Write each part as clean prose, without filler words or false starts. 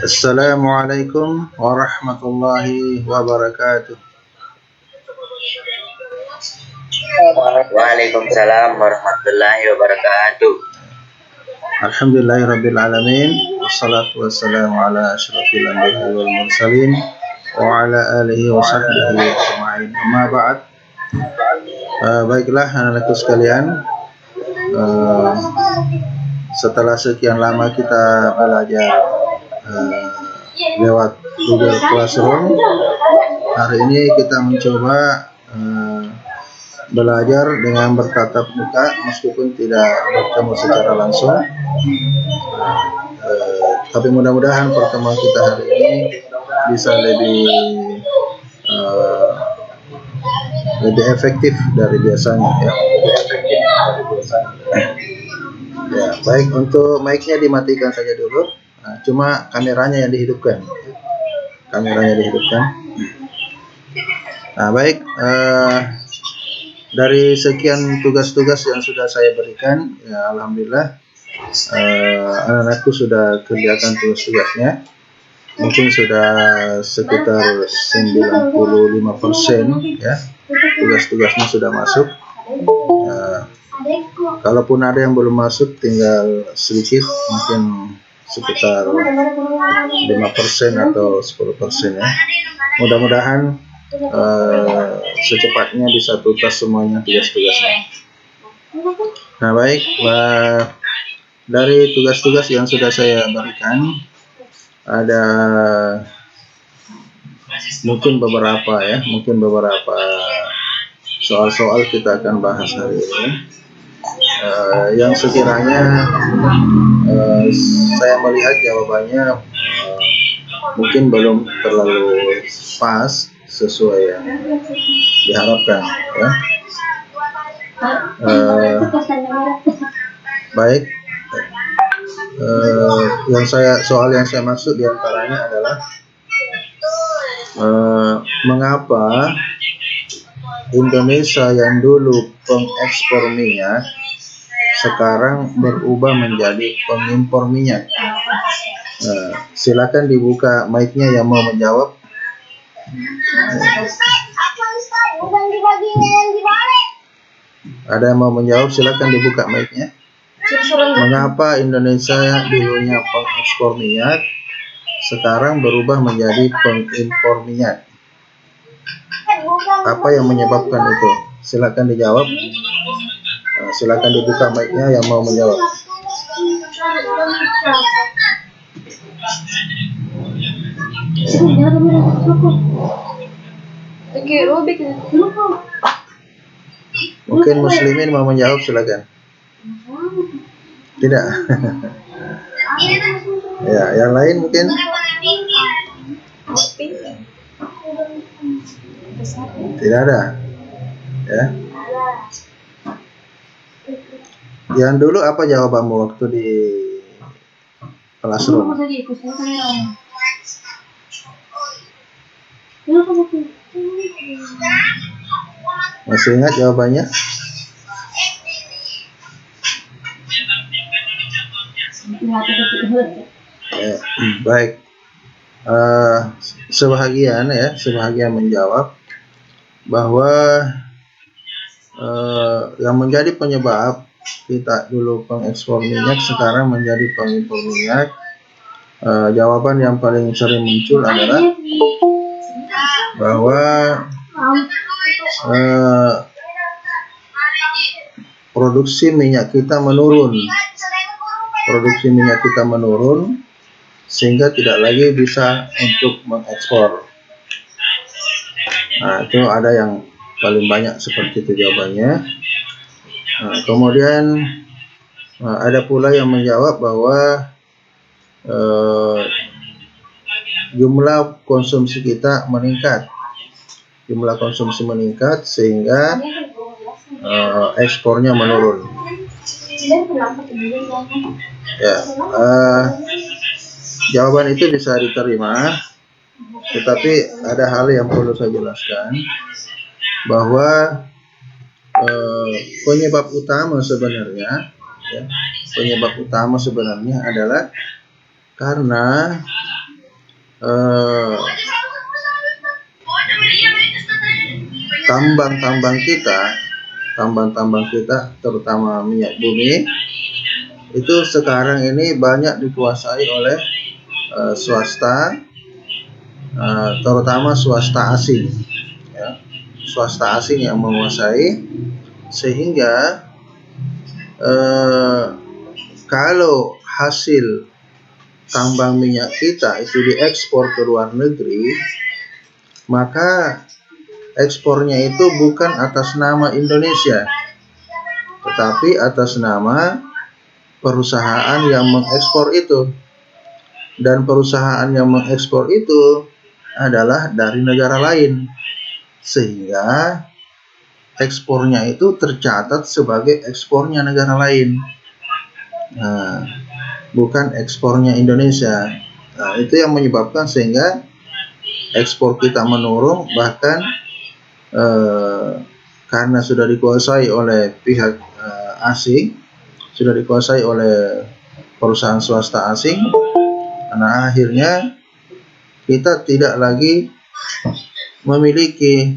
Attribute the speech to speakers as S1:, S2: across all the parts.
S1: Assalamualaikum warahmatullahi wabarakatuh.
S2: Waalaikumsalam warahmatullahi wabarakatuh.
S1: Alhamdulillahirabbil alamin. Wassalatu wassalamu ala asyrafil anbiya'i wal mursalin wa ala alihi wa sahbihi ajma'in. Amma ba'd. Baiklah anak-anakku sekalian, setelah sekian lama kita belajar lewat Google Classroom, hari ini kita mencoba belajar dengan bertatap muka meskipun tidak bertemu secara langsung. Tapi mudah-mudahan pertemuan kita hari ini bisa lebih efektif dari biasanya ya. Ya, baik, untuk mic-nya dimatikan saja dulu. Cuma kameranya yang dihidupkan. Nah, baik. Dari sekian tugas-tugas yang sudah saya berikan, ya alhamdulillah anak-anakku sudah kerjakan tugas-tugasnya. Mungkin sudah sekitar 95% ya, tugas-tugasnya sudah masuk. Kalaupun ada yang belum masuk, tinggal sedikit, mungkin sekitar 5% atau 10% ya. Mudah-mudahan secepatnya bisa tuntas semuanya tugas-tugasnya. Nah, baik, dari tugas-tugas yang sudah saya berikan, ada mungkin beberapa soal-soal kita akan bahas hari ini, yang sekiranya saya melihat jawabannya mungkin belum terlalu pas sesuai yang diharapkan ya. Baik, soal yang saya maksud diantaranya adalah mengapa Indonesia yang dulu pengekspor minyak sekarang berubah menjadi pengimpor minyak. Silakan dibuka mic-nya yang mau menjawab. Ada yang mau menjawab, silakan dibuka mic-nya. Mengapa Indonesia dulunya pengekspor minyak sekarang berubah menjadi pengimpor minyak? Apa yang menyebabkan itu? Silakan dijawab. Silakan dibuka mic-nya yang mau menjawab. Mungkin muslimin mau menjawab, silakan. Tidak. Ya, yang lain mungkin. Tidak ada. Ya. Yang dulu apa jawabanmu waktu di classroom? Masih ingat jawabannya? Ya, baik. Sebahagian menjawab bahwa yang menjadi penyebab kita dulu pengekspor minyak sekarang menjadi pengimpor minyak, jawaban yang paling sering muncul adalah bahwa produksi minyak kita menurun sehingga tidak lagi bisa untuk mengekspor. Nah, itu ada yang paling banyak seperti itu jawabannya. Kemudian ada pula yang menjawab bahwa jumlah konsumsi kita meningkat. Sehingga ekspornya menurun. Ya, jawaban itu bisa diterima, tetapi ada hal yang perlu saya jelaskan, bahwa penyebab utama sebenarnya adalah karena eh, tambang-tambang kita, terutama minyak bumi, itu sekarang ini banyak dikuasai oleh swasta, terutama swasta asing, ya. Swasta asing yang menguasai, sehingga kalau hasil tambang minyak kita itu diekspor ke luar negeri, maka ekspornya itu bukan atas nama Indonesia, tetapi atas nama perusahaan yang mengekspor itu. Dan perusahaan yang mengekspor itu adalah dari negara lain, sehingga ekspornya itu tercatat sebagai ekspornya negara lain, bukan ekspornya Indonesia. Nah, itu yang menyebabkan sehingga ekspor kita menurun, bahkan karena sudah dikuasai oleh pihak asing, sudah dikuasai oleh perusahaan swasta asing. Nah, akhirnya kita tidak lagi memiliki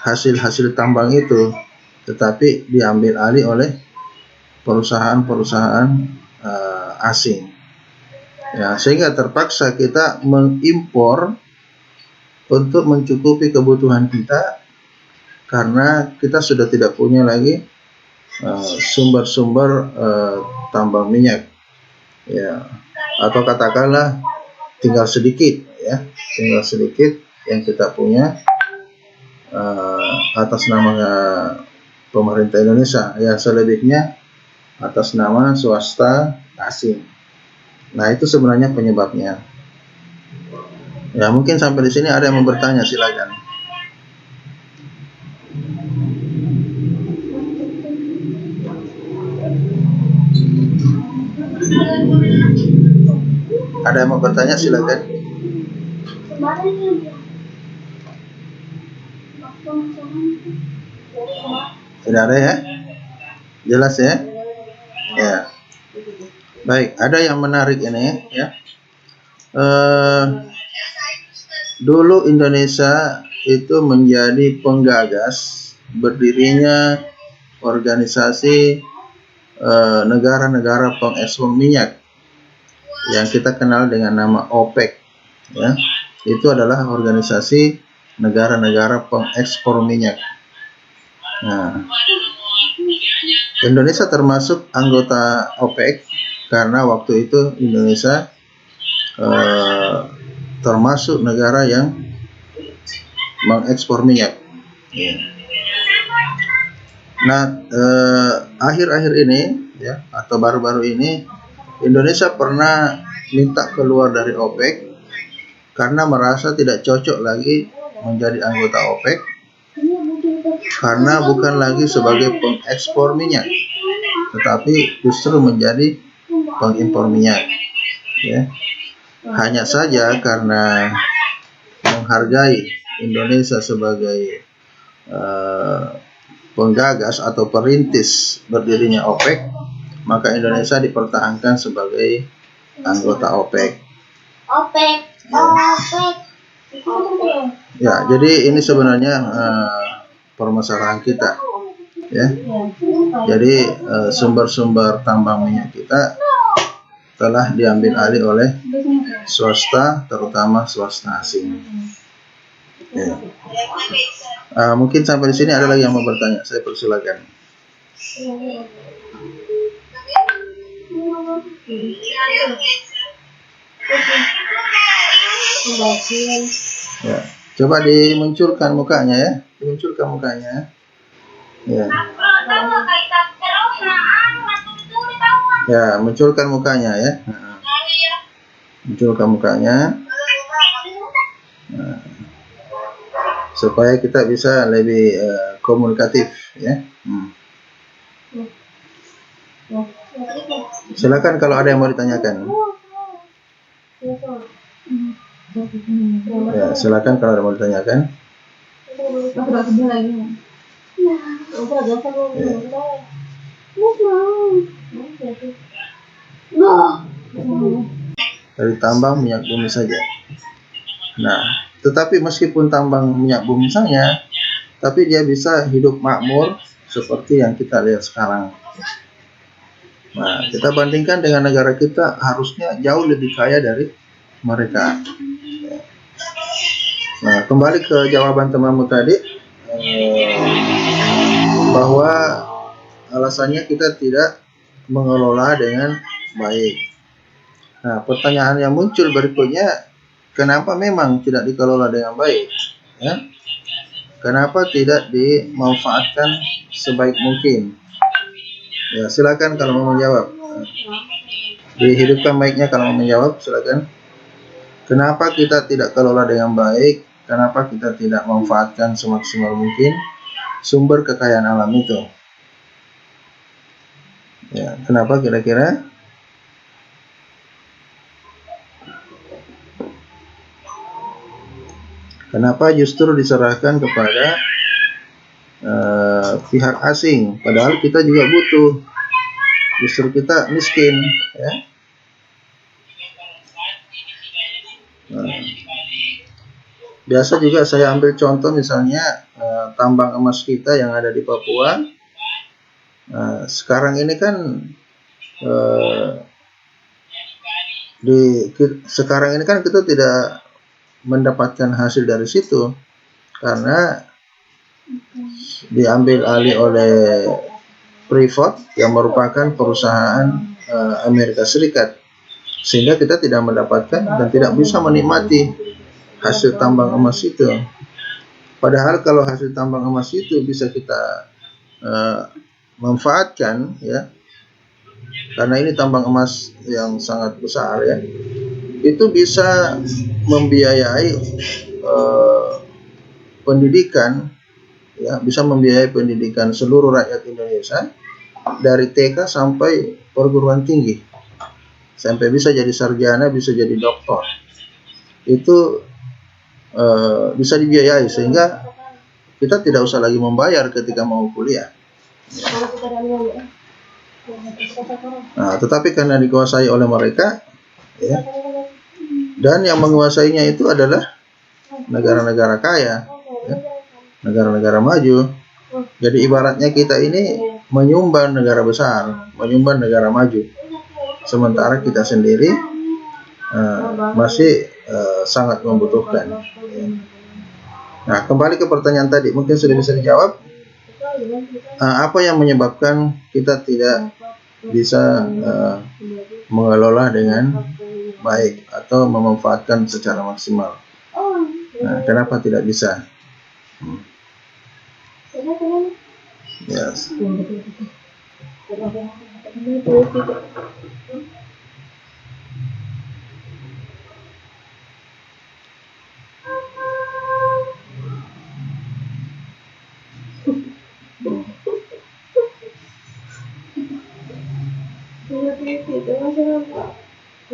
S1: hasil-hasil tambang itu, tetapi diambil alih oleh perusahaan-perusahaan asing. Ya, sehingga terpaksa kita mengimpor untuk mencukupi kebutuhan kita, karena kita sudah tidak punya lagi sumber-sumber tambang minyak, ya, atau katakanlah tinggal sedikit yang kita punya atas nama pemerintah Indonesia, ya, selebihnya atas nama swasta asing. Nah, itu sebenarnya penyebabnya. Ya, mungkin sampai di sini ada yang mau bertanya, silakan. Ada yang mau bertanya, silakan. Tidak ada ya? Jelas ya? Ya. Baik, ada yang menarik ini ya. Dulu Indonesia itu menjadi penggagas berdirinya organisasi negara-negara pengekspor minyak yang kita kenal dengan nama OPEC, ya. Itu adalah organisasi negara-negara pengekspor minyak. Nah, Indonesia termasuk anggota OPEC karena waktu itu Indonesia termasuk negara yang mengekspor minyak. Nah, akhir-akhir ini, ya, atau baru-baru ini, Indonesia pernah minta keluar dari OPEC karena merasa tidak cocok lagi menjadi anggota OPEC, karena bukan lagi sebagai pengekspor minyak, tetapi justru menjadi pengimpor minyak, ya. Hanya saja karena menghargai Indonesia sebagai penggagas atau perintis berdirinya OPEC, maka Indonesia dipertahankan sebagai anggota OPEC. Ya, jadi ini sebenarnya permasalahan kita, ya. Jadi sumber-sumber tambang minyak kita telah diambil alih oleh swasta, terutama swasta asing. Ya. Mungkin sampai di sini ada lagi yang mau bertanya, saya persilakan. Ya, coba dimunculkan mukanya ya, dimunculkan mukanya. Ya. Ya, munculkan mukanya ya. Munculkan mukanya. Nah, supaya kita bisa lebih komunikatif, ya. Silakan kalau ada yang mau ditanyakan. Ya, silakan kalau ada yang mau ditanyakan. Ya. dari tambang minyak bumi saja. Nah, tetapi meskipun tambang minyak bumi saja, tapi dia bisa hidup makmur seperti yang kita lihat sekarang. Nah, kita bandingkan dengan negara kita, harusnya jauh lebih kaya dari mereka. Nah, kembali ke jawaban temanmu tadi, bahwa alasannya kita tidak mengelola dengan baik. Nah, pertanyaan yang muncul berikutnya, kenapa memang tidak dikelola dengan baik? Ya? Kenapa tidak dimanfaatkan sebaik mungkin? Ya, silakan kalau mau menjawab. Dihidupkan mic-nya kalau mau menjawab, silakan. Kenapa kita tidak kelola dengan baik? Kenapa kita tidak manfaatkan semaksimal mungkin sumber kekayaan alam itu? Ya, kenapa kira-kira? Kenapa justru diserahkan kepada pihak asing, padahal kita juga butuh, justru kita miskin, ya. Nah, biasa juga saya ambil contoh misalnya tambang emas kita yang ada di Papua. Sekarang ini kan sekarang ini kan kita tidak mendapatkan hasil dari situ karena diambil alih oleh Freeport yang merupakan perusahaan Amerika Serikat, sehingga kita tidak mendapatkan dan tidak bisa menikmati hasil tambang emas itu. Padahal kalau hasil tambang emas itu bisa kita manfaatkan, ya, karena ini tambang emas yang sangat besar, ya, itu bisa membiayai pendidikan, ya, bisa membiayai pendidikan seluruh rakyat Indonesia dari TK sampai perguruan tinggi, sampai bisa jadi sarjana, bisa jadi doktor. Itu bisa dibiayai sehingga kita tidak usah lagi membayar ketika mau kuliah. Nah, tetapi karena dikuasai oleh mereka, ya, dan yang menguasainya itu adalah negara-negara kaya, ya, negara-negara maju. Jadi ibaratnya kita ini menyumbang negara besar, menyumbang negara maju, sementara kita sendiri masih sangat membutuhkan. Nah, kembali ke pertanyaan tadi, mungkin sudah bisa dijawab. Apa yang menyebabkan kita tidak bisa mengelola dengan baik atau memanfaatkan secara maksimal? Nah, kenapa tidak bisa? Yes.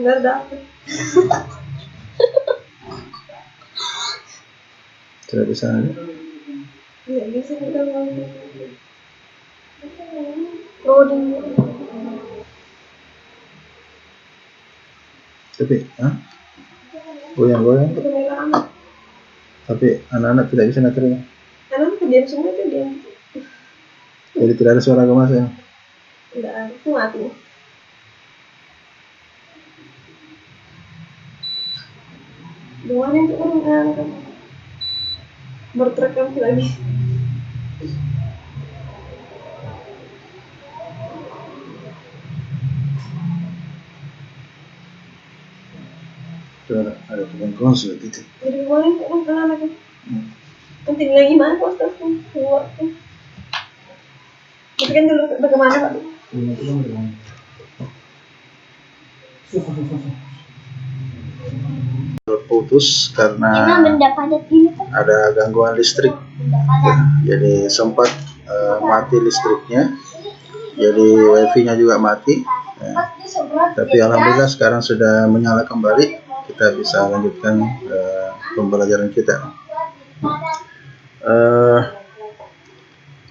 S3: Nggak dapet.
S1: Tidak bisa.
S3: Nggak bisa kita ngomong. Loading.
S1: Tapi, goyang-goyang. Tapi anak-anak tidak bisa ngeterima.
S3: Anak diam semua itu diam.
S1: Jadi tidak ada suara gemas, ya?
S3: Nggak ada, itu mati. Doanya itu orang berterekam lagi.
S1: Ada tukang konsul gitu.
S3: Jadi kemarin itu kan lagi. Penting lagi mana postas keluar tuh. Tapi kan dulu bagaimana Pak?
S1: Terputus karena ada gangguan listrik, jadi sempat mati listriknya, jadi wifi-nya juga mati, tapi alhamdulillah sekarang sudah menyala kembali, kita bisa lanjutkan pembelajaran kita.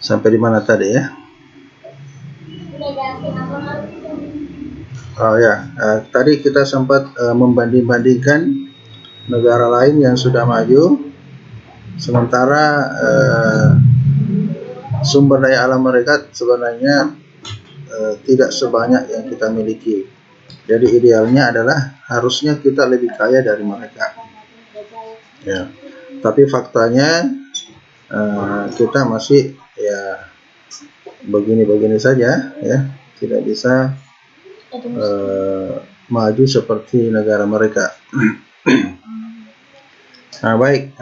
S1: Sampai di mana tadi, ya? Oh ya, tadi kita sempat membanding-bandingkan negara lain yang sudah maju, sementara sumber daya alam mereka sebenarnya tidak sebanyak yang kita miliki. Jadi idealnya adalah harusnya kita lebih kaya dari mereka. Ya. Tapi faktanya kita masih ya begini-begini saja, ya, tidak bisa maju seperti negara mereka. Nah, baik.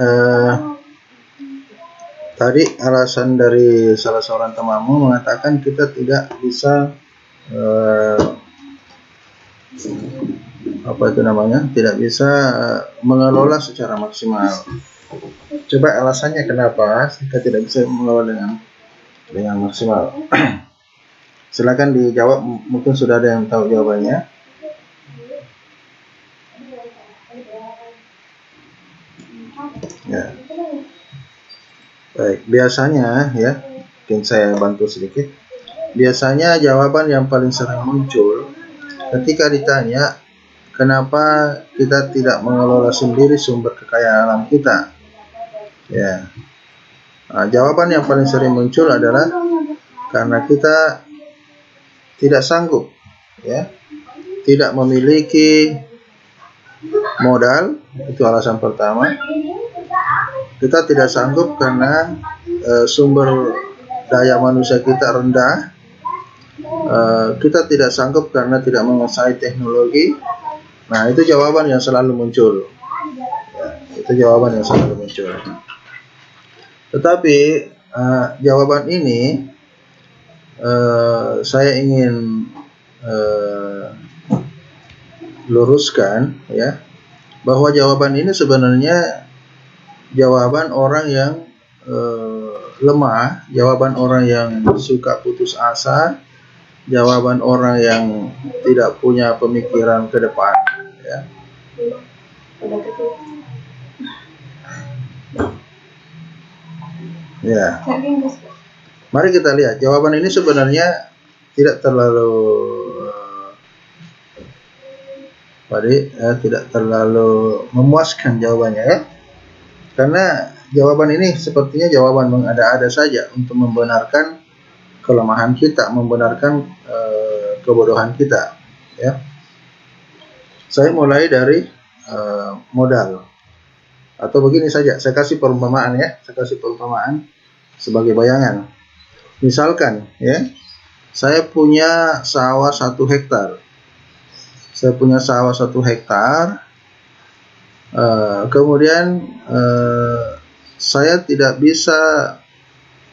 S1: Tadi alasan dari salah seorang temanmu mengatakan kita tidak bisa tidak bisa mengelola secara maksimal. Coba alasannya kenapa kita tidak bisa mengelola dengan maksimal. Silakan dijawab, mungkin sudah ada yang tahu jawabannya. Ya. Baik, biasanya ya, mungkin saya bantu sedikit. Biasanya jawaban yang paling sering muncul ketika ditanya kenapa kita tidak mengelola sendiri sumber kekayaan alam kita. Ya. Jawaban yang paling sering muncul adalah karena kita tidak sanggup, ya, tidak memiliki modal, itu alasan pertama. Kita tidak sanggup karena sumber daya manusia kita rendah. Kita tidak sanggup karena tidak menguasai teknologi. Nah, itu jawaban yang selalu muncul. Ya, itu jawaban yang selalu muncul. Tetapi jawaban ini saya ingin luruskan, ya, bahwa jawaban ini sebenarnya jawaban orang yang lemah, jawaban orang yang suka putus asa, jawaban orang yang tidak punya pemikiran ke depan, ya. Ya. Mari kita lihat jawaban ini sebenarnya tidak terlalu tidak terlalu memuaskan jawabannya, ya. Karena jawaban ini sepertinya jawaban mengada-ada saja untuk membenarkan kelemahan kita, membenarkan kebodohan kita, ya. Saya mulai dari modal, atau begini saja, saya kasih perumpamaan, ya, saya kasih perumpamaan sebagai bayangan. Misalkan, ya, saya punya sawah 1 hektar, kemudian saya tidak bisa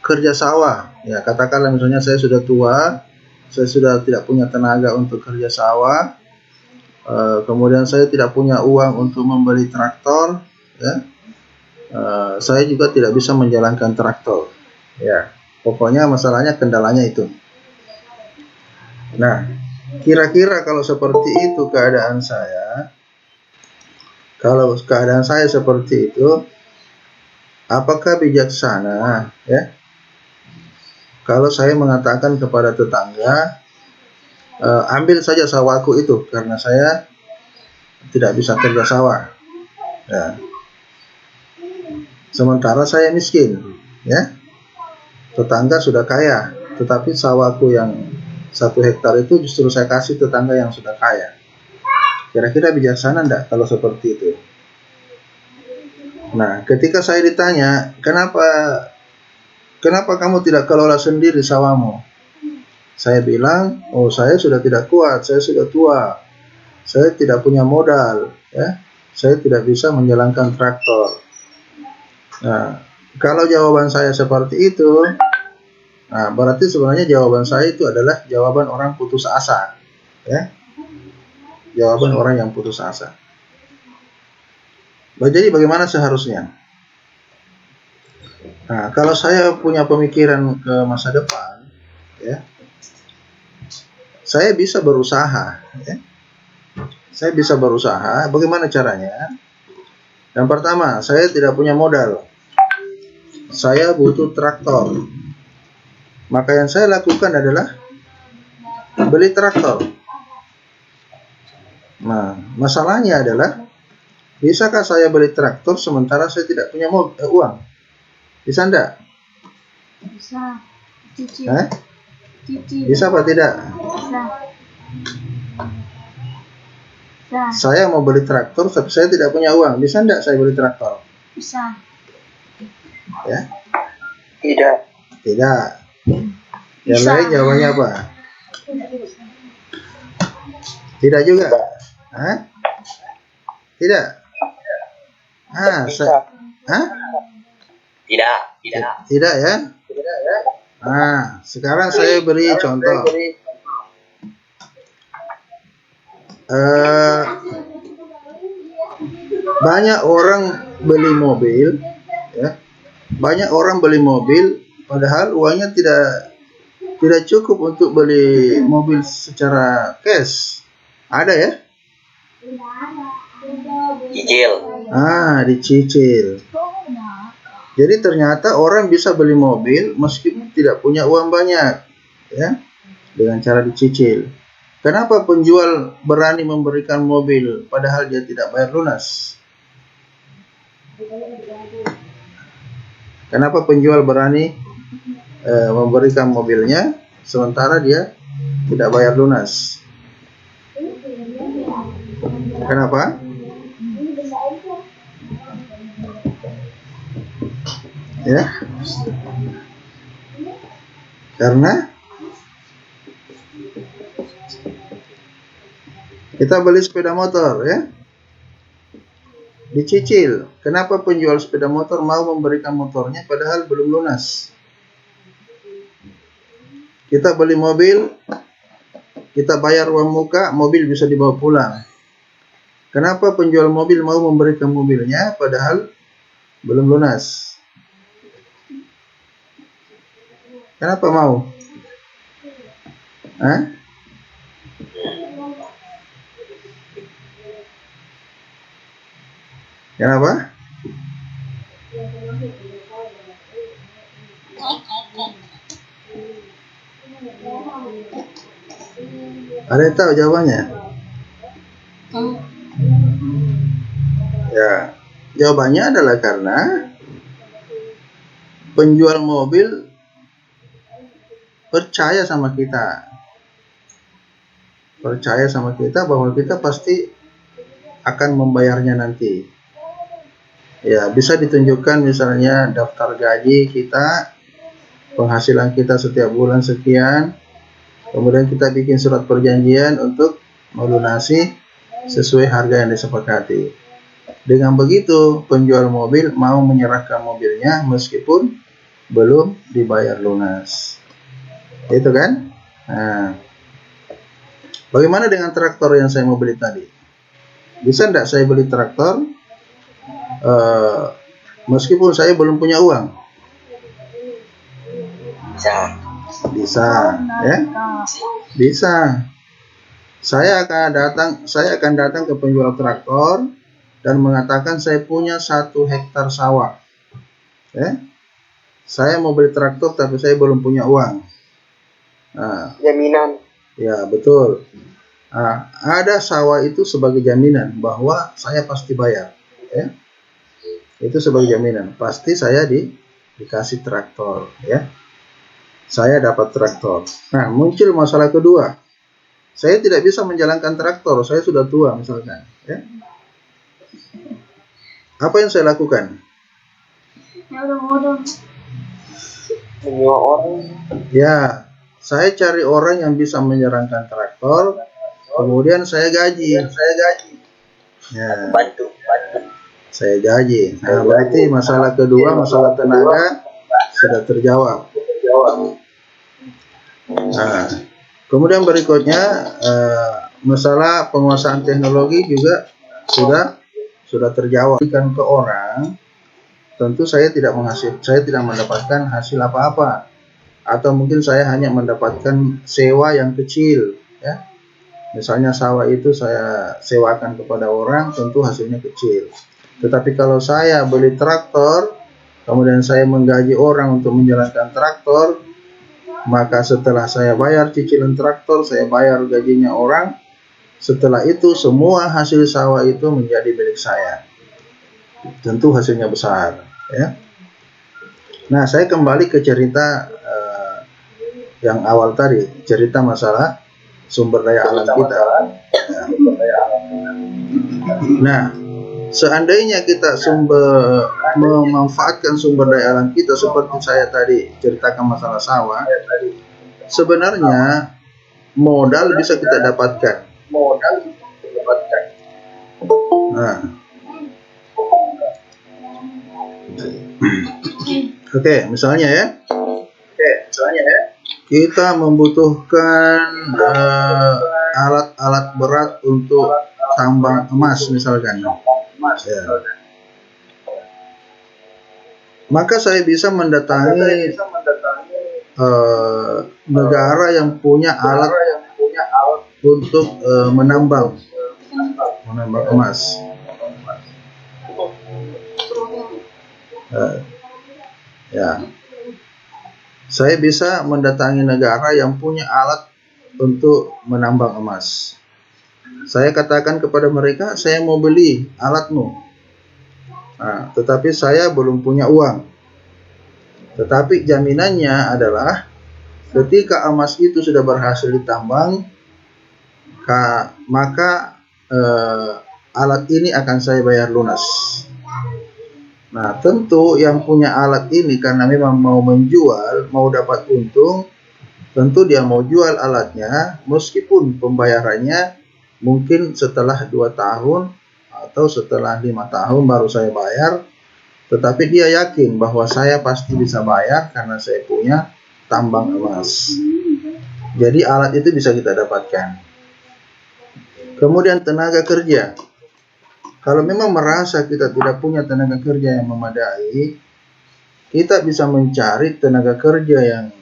S1: kerja sawah, ya, katakanlah misalnya saya sudah tua, saya sudah tidak punya tenaga untuk kerja sawah, kemudian saya tidak punya uang untuk membeli traktor, ya, saya juga tidak bisa menjalankan traktor, ya, pokoknya masalahnya, kendalanya itu. Nah, kira-kira kalau seperti itu keadaan saya, seperti itu, apakah bijaksana, ya, kalau saya mengatakan kepada tetangga, ambil saja sawahku itu karena saya tidak bisa kerja sawah, ya. Sementara saya miskin, ya. Tetangga sudah kaya, tetapi sawahku yang 1 hektar itu justru saya kasih tetangga yang sudah kaya. Kira-kira bijaksana enggak kalau seperti itu? Nah, ketika saya ditanya, kenapa kamu tidak kelola sendiri sawahmu? Saya bilang, oh, saya sudah tidak kuat, saya sudah tua, saya tidak punya modal, ya, saya tidak bisa menjalankan traktor. Nah, kalau jawaban saya seperti itu, nah, berarti sebenarnya jawaban saya itu adalah jawaban orang putus asa, ya, jawaban orang yang putus asa. Jadi bagaimana seharusnya? Nah, kalau saya punya pemikiran ke masa depan, ya, saya bisa berusaha, ya. Saya bisa berusaha. Bagaimana caranya? Yang pertama, saya tidak punya modal. Saya butuh traktor. Maka yang saya lakukan adalah beli traktor. Nah, masalahnya adalah, bisakah saya beli traktor sementara saya tidak punya uang? Bisa enggak?
S3: Bisa. Cicil.
S1: Hah?
S3: Cicil.
S1: Bisa apa tidak?
S3: Bisa. Bisa.
S1: Saya mau beli traktor tapi saya tidak punya uang. Bisa enggak saya beli traktor?
S3: Bisa.
S1: Ya?
S2: Tidak.
S1: Tidak. Yang
S3: Bisa.
S1: lain jawabannya apa? Tidak juga. Hah? Tidak.
S2: Bisa.
S1: Hah?
S2: Tidak. Tidak.
S1: Tidak ya? Nah, sekarang saya beri contoh. Banyak orang beli mobil, ya. Banyak orang beli mobil, padahal uangnya tidak cukup untuk beli mobil secara cash. Ada ya?
S2: Cicil.
S1: Dicicil. Jadi ternyata orang bisa beli mobil meskipun tidak punya uang banyak, ya, dengan cara dicicil. Kenapa penjual berani memberikan mobil padahal dia tidak bayar lunas? Kenapa penjual berani memberikan mobilnya sementara dia tidak bayar lunas? Kenapa? Ya, karena kita beli sepeda motor, ya, dicicil. Kenapa penjual sepeda motor mau memberikan motornya padahal belum lunas? Kita beli mobil, kita bayar uang muka, mobil bisa dibawa pulang. Kenapa penjual mobil mau memberikan mobilnya padahal belum lunas? Kenapa mau? Hah? Kenapa? Ada yang tahu jawabannya? Ya, jawabannya adalah karena penjual mobil percaya sama kita bahwa kita pasti akan membayarnya nanti. Ya, bisa ditunjukkan misalnya daftar gaji kita, penghasilan kita setiap bulan sekian, kemudian kita bikin surat perjanjian untuk melunasi sesuai harga yang disepakati. Dengan begitu, penjual mobil mau menyerahkan mobilnya meskipun belum dibayar lunas. Itu kan? Nah, bagaimana dengan traktor yang saya mau beli tadi? Bisa enggak saya beli traktor meskipun saya belum punya uang? Bisa, ya? Bisa. Saya akan datang ke penjual traktor dan mengatakan saya punya 1 hektar sawah. Ya? Saya mau beli traktor tapi saya belum punya uang. Nah,
S2: Jaminan.
S1: ya, betul. Nah, ada sawah itu sebagai jaminan bahwa saya pasti bayar. Ya? Itu sebagai jaminan. Pasti saya dikasih traktor. Ya? Saya dapat traktor. Nah, muncul masalah kedua. Saya tidak bisa menjalankan traktor. Saya sudah tua misalkan. Ya? Apa yang saya lakukan?
S2: Menyewa orang.
S1: Ya, saya cari orang yang bisa menjalankan traktor, kemudian saya gaji. Ya,
S2: Bantu.
S1: saya gaji. Nah, berarti masalah kedua, masalah tenaga sudah terjawab. Nah, kemudian berikutnya masalah penguasaan teknologi juga sudah terjawab. Kan ke orang, tentu saya tidak mendapatkan hasil apa-apa, atau mungkin saya hanya mendapatkan sewa yang kecil, ya. Misalnya sawah itu saya sewakan kepada orang, tentu hasilnya kecil. Tetapi kalau saya beli traktor, kemudian saya menggaji orang untuk menjalankan traktor, maka setelah saya bayar cicilan traktor, saya bayar gajinya orang, Setelah itu semua hasil sawah itu menjadi milik saya. Tentu hasilnya besar, ya. Nah, saya kembali ke cerita yang awal tadi, cerita masalah sumber daya alam kita. Nah, seandainya kita memanfaatkan sumber daya alam kita seperti saya tadi ceritakan masalah sawah, sebenarnya modal bisa kita dapatkan. Nah, oke, misalnya ya, kita membutuhkan alat-alat berat untuk tambang emas misalkan. Ya. Maka saya bisa mendatangi negara yang punya alat untuk menambang emas. Ya, saya bisa mendatangi negara yang punya alat untuk menambang emas. Saya katakan kepada mereka, saya mau beli alatmu. Nah, tetapi saya belum punya uang. Tetapi jaminannya adalah ketika emas itu sudah berhasil ditambang, maka alat ini akan saya bayar lunas. Nah, tentu yang punya alat ini karena memang mau menjual, mau dapat untung, tentu dia mau jual alatnya meskipun pembayarannya mungkin setelah 2 tahun atau setelah 5 tahun baru saya bayar, tetapi dia yakin bahwa saya pasti bisa bayar karena saya punya tambang emas. Jadi alat itu bisa kita dapatkan. Kemudian tenaga kerja. Kalau memang merasa kita tidak punya tenaga kerja yang memadai, kita bisa mencari tenaga kerja yang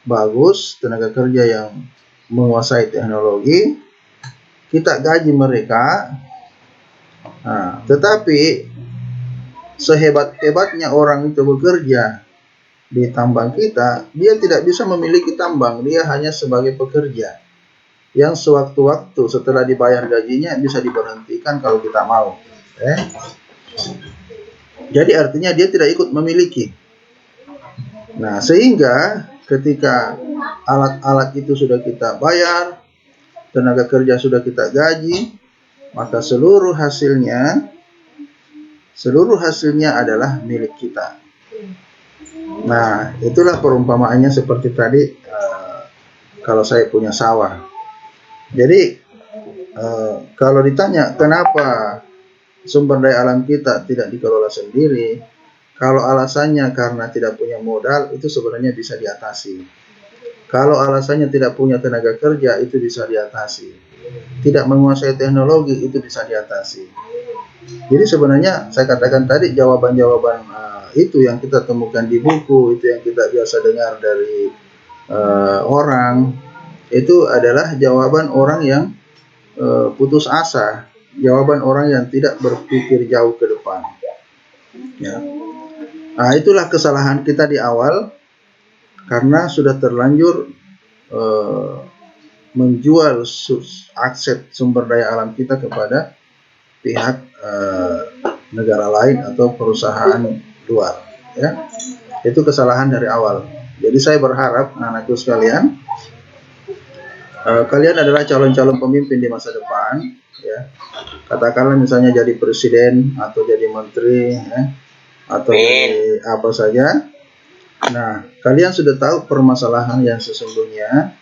S1: bagus, tenaga kerja yang menguasai teknologi, kita gaji mereka. Nah, tetapi sehebat-hebatnya orang itu bekerja di tambang kita, dia tidak bisa memiliki tambang, dia hanya sebagai pekerja yang sewaktu-waktu setelah dibayar gajinya bisa diberhentikan kalau kita mau. Jadi artinya dia tidak ikut memiliki. Nah, sehingga ketika alat-alat itu sudah kita bayar, tenaga kerja sudah kita gaji, maka seluruh hasilnya adalah milik kita. Nah, itulah perumpamaannya seperti tadi kalau saya punya sawah. Jadi kalau ditanya kenapa sumber daya alam kita tidak dikelola sendiri, kalau alasannya karena tidak punya modal, itu sebenarnya bisa diatasi. Kalau alasannya tidak punya tenaga kerja, itu bisa diatasi. Tidak menguasai teknologi, itu bisa diatasi. Jadi sebenarnya saya katakan tadi jawaban-jawaban itu yang kita temukan di buku, itu yang kita biasa dengar dari orang, itu adalah jawaban orang yang putus asa, jawaban orang yang tidak berpikir jauh ke depan. Ya. Nah, itulah kesalahan kita di awal karena sudah terlanjur menjual aset sumber daya alam kita kepada pihak negara lain atau perusahaan luar. Ya. Itu kesalahan dari awal. Jadi saya berharap anak-anakku sekalian, kalian adalah calon-calon pemimpin di masa depan, ya. Katakanlah misalnya jadi presiden atau jadi menteri, ya, atau jadi apa saja. Nah, kalian sudah tahu permasalahan yang sesungguhnya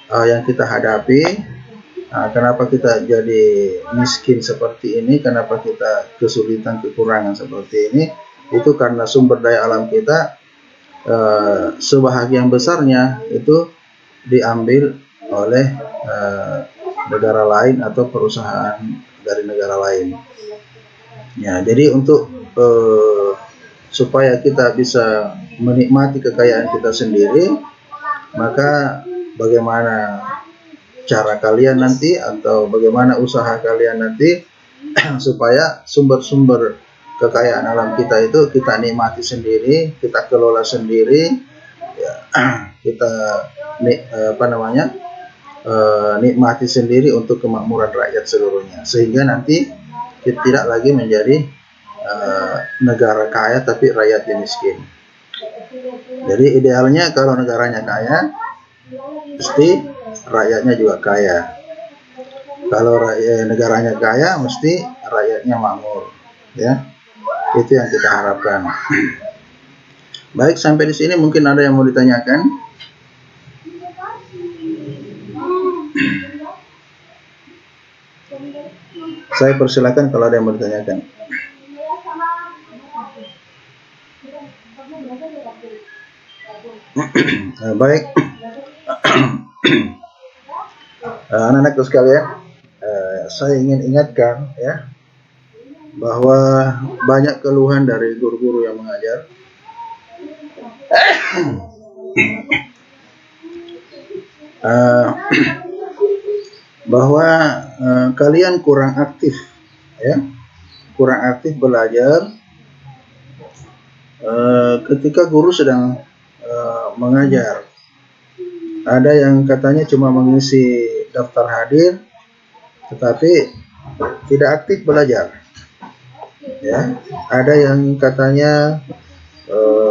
S1: yang kita hadapi. Kenapa kita jadi miskin seperti ini? Kenapa kita kesulitan, kekurangan seperti ini? Itu karena sumber daya alam kita sebahagian besarnya itu diambil oleh negara lain atau perusahaan dari negara lain. Ya, jadi untuk supaya kita bisa menikmati kekayaan kita sendiri, maka bagaimana cara kalian nanti atau bagaimana usaha kalian nanti supaya sumber-sumber kekayaan alam kita itu kita nikmati sendiri, kita kelola sendiri, ya, kita nikmati sendiri untuk kemakmuran rakyat seluruhnya, sehingga nanti kita tidak lagi menjadi negara kaya tapi rakyatnya miskin. Jadi idealnya kalau negaranya kaya, mesti rakyatnya juga kaya. Kalau negaranya kaya, mesti rakyatnya makmur. Ya, itu yang kita harapkan. Baik, sampai di sini mungkin ada yang mau ditanyakan. Saya persilakan kalau ada yang mau ditanyakan. Baik, anak-anakku sekalian, saya ingin ingatkan ya bahwa banyak keluhan dari guru-guru yang mengajar. Bahwa kalian kurang aktif, ya, kurang aktif belajar ketika guru sedang mengajar. Ada yang katanya cuma mengisi daftar hadir, tetapi tidak aktif belajar. Ya, ada yang katanya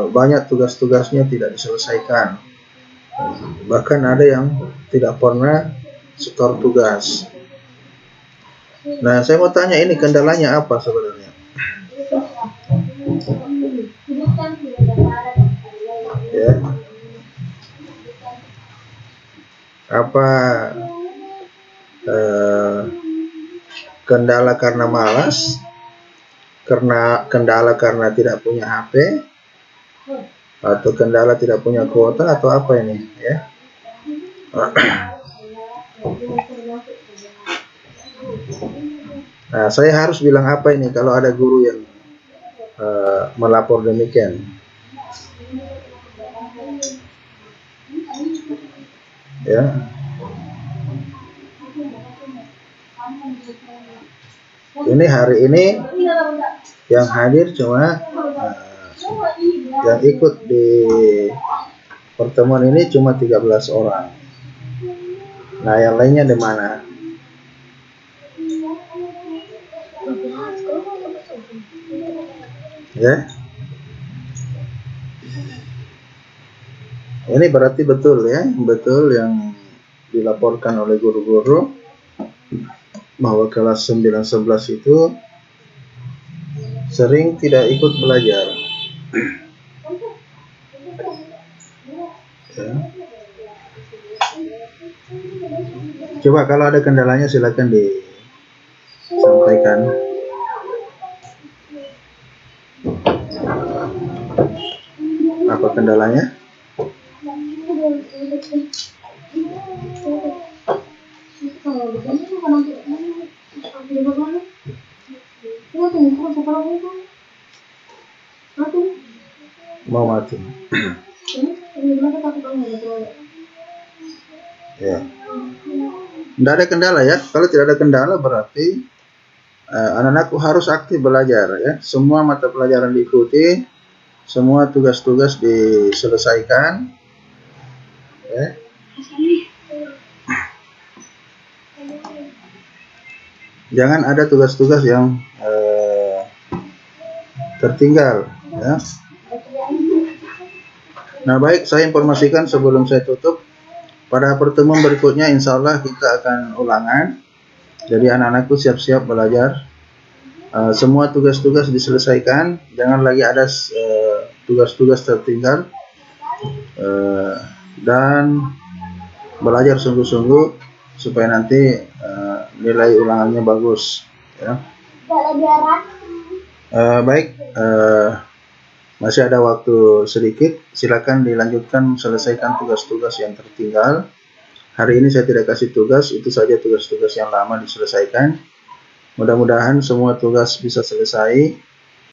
S1: banyak tugas-tugasnya tidak diselesaikan. Bahkan ada yang tidak pernah setor tugas. Nah, saya mau tanya, ini kendalanya apa sebenarnya? Ya. Apa kendala karena malas, kendala karena tidak punya HP, atau kendala tidak punya kuota, atau apa ini, ya? Nah, saya harus bilang apa ini kalau ada guru yang melapor demikian? Ya. Ini hari ini yang hadir cuma yang ikut di pertemuan ini cuma 13 orang. Nah, yang lainnya di mana? Ya. Ini berarti betul ya, betul yang dilaporkan oleh guru-guru bahwa kelas 9-11 itu sering tidak ikut belajar. Ya. Coba kalau ada kendalanya silakan disampaikan. Apa kendalanya? Mau mati. Ya. Tidak ada kendala ya. Kalau tidak ada kendala berarti anak-anakku harus aktif belajar ya. Semua mata pelajaran diikuti, semua tugas-tugas diselesaikan. Ya. Jangan ada tugas-tugas yang tertinggal ya. Nah, baik, saya informasikan sebelum saya tutup, pada pertemuan berikutnya insya Allah kita akan ulangan. Jadi anak-anakku siap-siap belajar. Semua tugas-tugas diselesaikan, jangan lagi ada tugas-tugas tertinggal, dan belajar sungguh-sungguh supaya nanti nilai ulangannya bagus ya. Baik, masih ada waktu sedikit, silakan dilanjutkan selesaikan tugas-tugas yang tertinggal. Hari ini saya tidak kasih tugas, itu saja tugas-tugas yang lama diselesaikan. Mudah-mudahan semua tugas bisa selesai